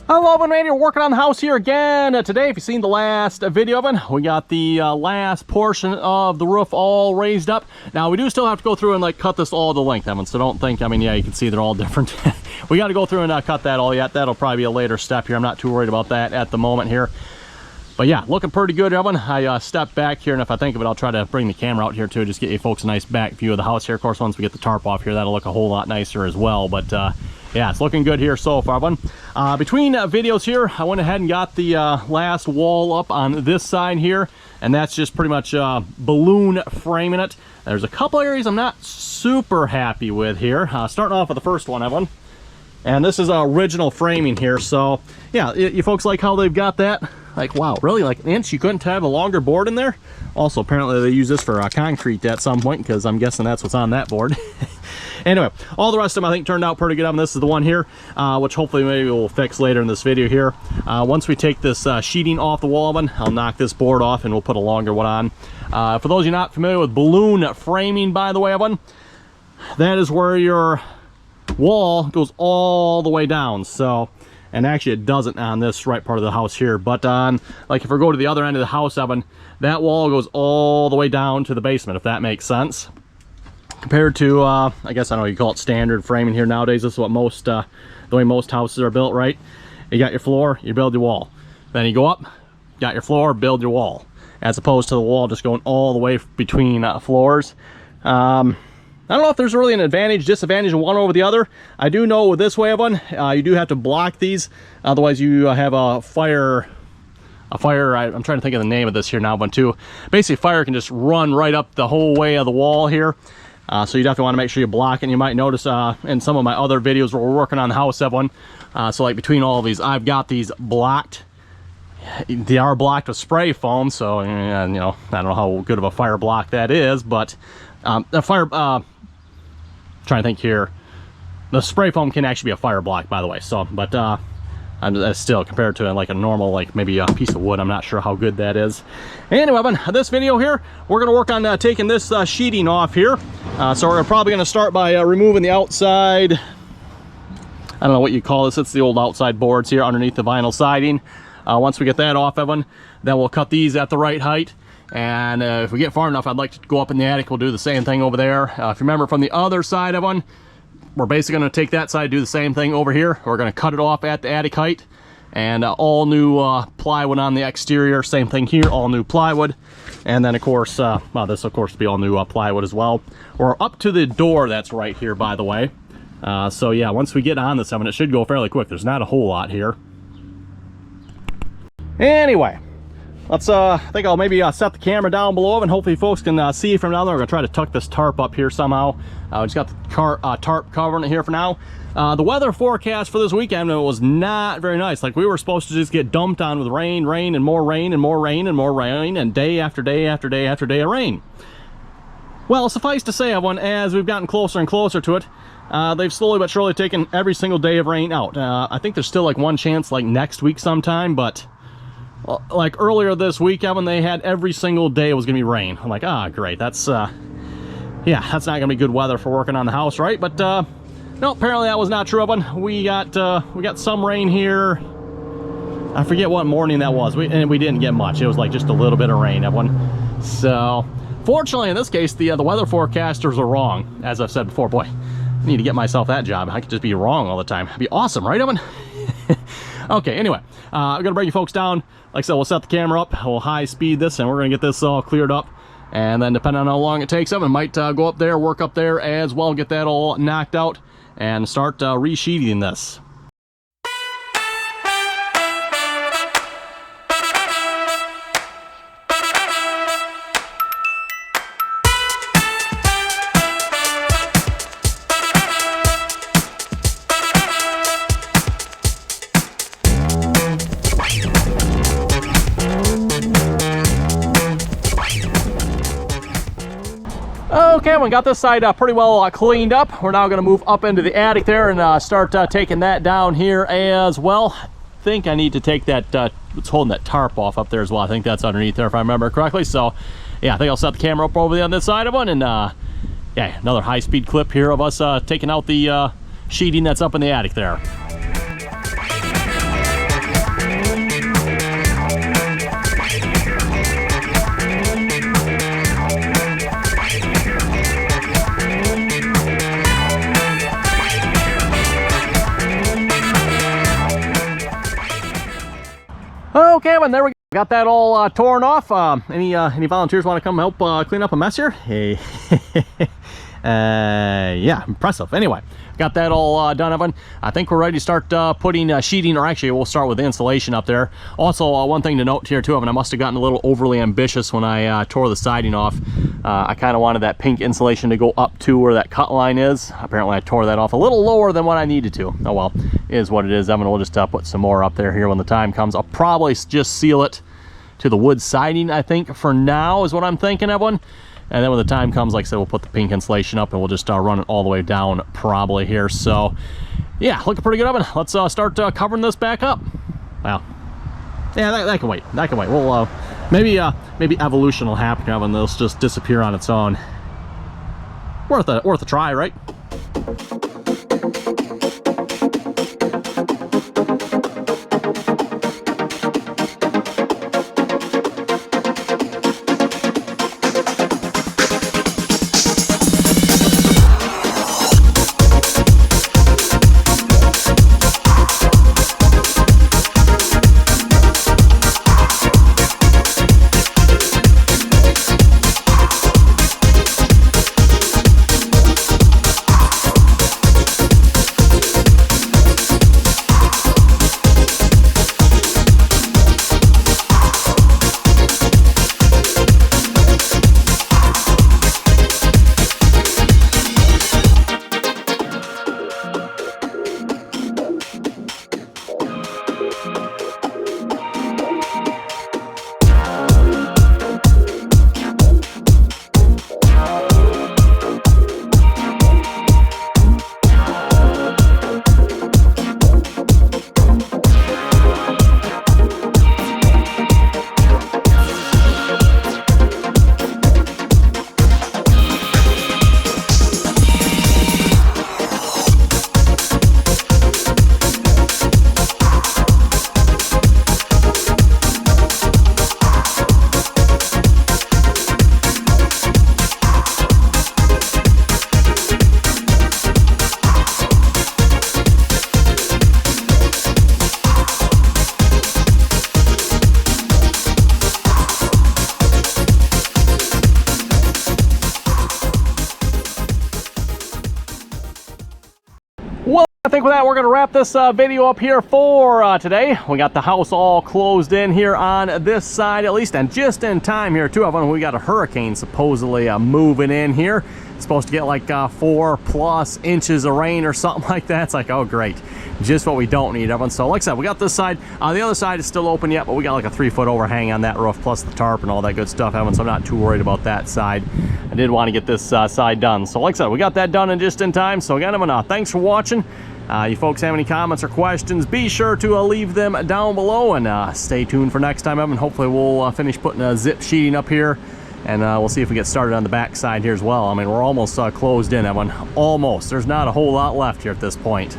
Hello, man. You're working on the house here again. Today, if you've seen the last video of it, we got the last portion of the roof all raised up. Now, we do still have to go through and like cut this all to length, Evan, so don't think, I mean, yeah, you can see they're all different. We got to go through and cut that all yet. That'll probably be a later step here. I'm not too worried about that at the moment here. But yeah, looking pretty good, Evan. I stepped back here, and if I think of it, I'll try to bring the camera out here too, just get you folks a nice back view of the house here. Of course, once we get the tarp off here, that'll look a whole lot nicer as well. But yeah, it's looking good here so far, Evan. Between videos here, I went ahead and got the last wall up on this side here, and that's just pretty much balloon framing it. There's a couple areas I'm not super happy with here. Starting off with the first one, Evan. And this is original framing here, so yeah, you folks like how they've got that? Like, wow, really? Like an inch? You couldn't have a longer board in there? Also, apparently they use this for concrete at some point, because I'm guessing that's what's on that board. Anyway, all the rest of them I think turned out pretty good. This is the one here, which hopefully maybe we'll fix later in this video here. Once we take this sheeting off the wall, I'll knock this board off and we'll put a longer one on. For those of you not familiar with balloon framing, by the way, Evan, that is where your wall goes all the way down. So, and actually it doesn't on this right part of the house here, but on, like, if we go to the other end of the house, Evan, that wall goes all the way down to the basement, if that makes sense. Compared to, I guess, I don't know, you call it standard framing here nowadays. This is what most, the way most houses are built, right? You got your floor, you build your wall. Then you go up, got your floor, build your wall. As opposed to the wall just going all the way between floors. I don't know if there's really an advantage, disadvantage of one over the other. I do know with this way, Evan, you do have to block these. Otherwise, you have a fire, I'm trying to think of the name of this here now, but too. Basically, fire can just run right up the whole way of the wall here. So you definitely want to make sure you block it. And you might notice in some of my other videos where we're working on the house, Evan, so like between all of these, I've got these blocked. They are blocked with spray foam, so you know, I don't know how good of a fire block that is, but the fire, trying to think here, the spray foam can actually be a fire block, by the way. So, but still, compared to like a normal, like maybe a piece of wood, I'm not sure how good that is. Anyway, Evan, this video here, we're going to work on taking this sheeting off here. So we're probably going to start by removing the outside, I don't know what you call this, it's the old outside boards here underneath the vinyl siding. Once we get that off, Evan, then we'll cut these at the right height. And if we get far enough, I'd like to go up in the attic. We'll do the same thing over there. If you remember from the other side of one, we're basically going to take that side, do the same thing over here. We're going to cut it off at the attic height. And all new plywood on the exterior. Same thing here, all new plywood. And then, of course, well, this, of course, will be all new plywood as well. We're up to the door that's right here, by the way. So, yeah, once we get on this, Evan, it should go fairly quick. There's not a whole lot here. Anyway, let's, I think I'll maybe set the camera down below and hopefully folks can see from down there. We're going to try to tuck this tarp up here somehow. We just got the tarp covering it here for now. The weather forecast for this weekend, it was not very nice. Like, we were supposed to just get dumped on with rain, rain, and more rain, and more rain, and more rain, and day after day after day after day of rain. Well, suffice to say, Evan, as we've gotten closer and closer to it, they've slowly but surely taken every single day of rain out. I think there's still like one chance like next week sometime, but like earlier this week, Evan, they had every single day it was gonna be rain. I'm like, great, that's yeah, that's not gonna be good weather for working on the house, right? But no, apparently that was not true, Evan. We got some rain here. I forget what morning that was, and we didn't get much. It was like just a little bit of rain, Evan. So fortunately in this case, the weather forecasters are wrong. As I've said before, boy, I need to get myself that job. I could just be wrong all the time. It'd be awesome, right, Evan? Okay, anyway, I'm gonna bring you folks down. Like I said, we'll set the camera up, we'll high speed this, and we're gonna get this all cleared up. And then depending on how long it takes, I might go up there, work up there as well, get that all knocked out, and start resheeting this. Okay, we got this side pretty well cleaned up. We're now going to move up into the attic there and start taking that down here as well. I think I need to take that, it's holding that tarp off up there as well. I think that's underneath there if I remember correctly. So, yeah, I think I'll set the camera up over on this side of one. And, yeah, another high-speed clip here of us taking out the sheeting that's up in the attic there. Okay, Evan, there we go. Got that all torn off. Any volunteers want to come help clean up a mess here? Hey. Yeah, impressive. Anyway, got that all done, Evan. I think we're ready to start putting sheeting, or actually we'll start with the insulation up there. Also, one thing to note here too, Evan, I must have gotten a little overly ambitious when I tore the siding off. I kind of wanted that pink insulation to go up to where that cut line is. Apparently I tore that off a little lower than what I needed to. Oh well, it is what it is, Evan. We'll just put some more up there here when the time comes. I'll probably just seal it to the wood siding, I think, for now is what I'm thinking, Evan. And then when the time comes, like I said, we'll put the pink insulation up and we'll just run it all the way down probably here. So yeah, looking pretty good, Evan. Let's start covering this back up. Wow. Yeah, that can wait. That can wait. We'll maybe evolution will happen, Evan. They'll just disappear on its own. Worth a try, right? I think with that, we're going to wrap this video up here for today. We got the house all closed in here on this side at least, and just in time here too. We got a hurricane supposedly moving in here. It's supposed to get like 4+ inches of rain or something like that. It's like, oh great, just what we don't need, Evan. So like I said, we got this side. The other side is still open yet, but we got like a 3-foot overhang on that roof, plus the tarp and all that good stuff, Evan. So I'm not too worried about that side. I did want to get this side done. So like I said, we got that done in just in time. So again, Evan, thanks for watching. You folks have any comments or questions, be sure to leave them down below, and stay tuned for next time, Evan. Hopefully we'll finish putting a zip sheeting up here, and we'll see if we get started on the back side here as well. I mean, we're almost closed in, Evan. Almost. There's not a whole lot left here at this point.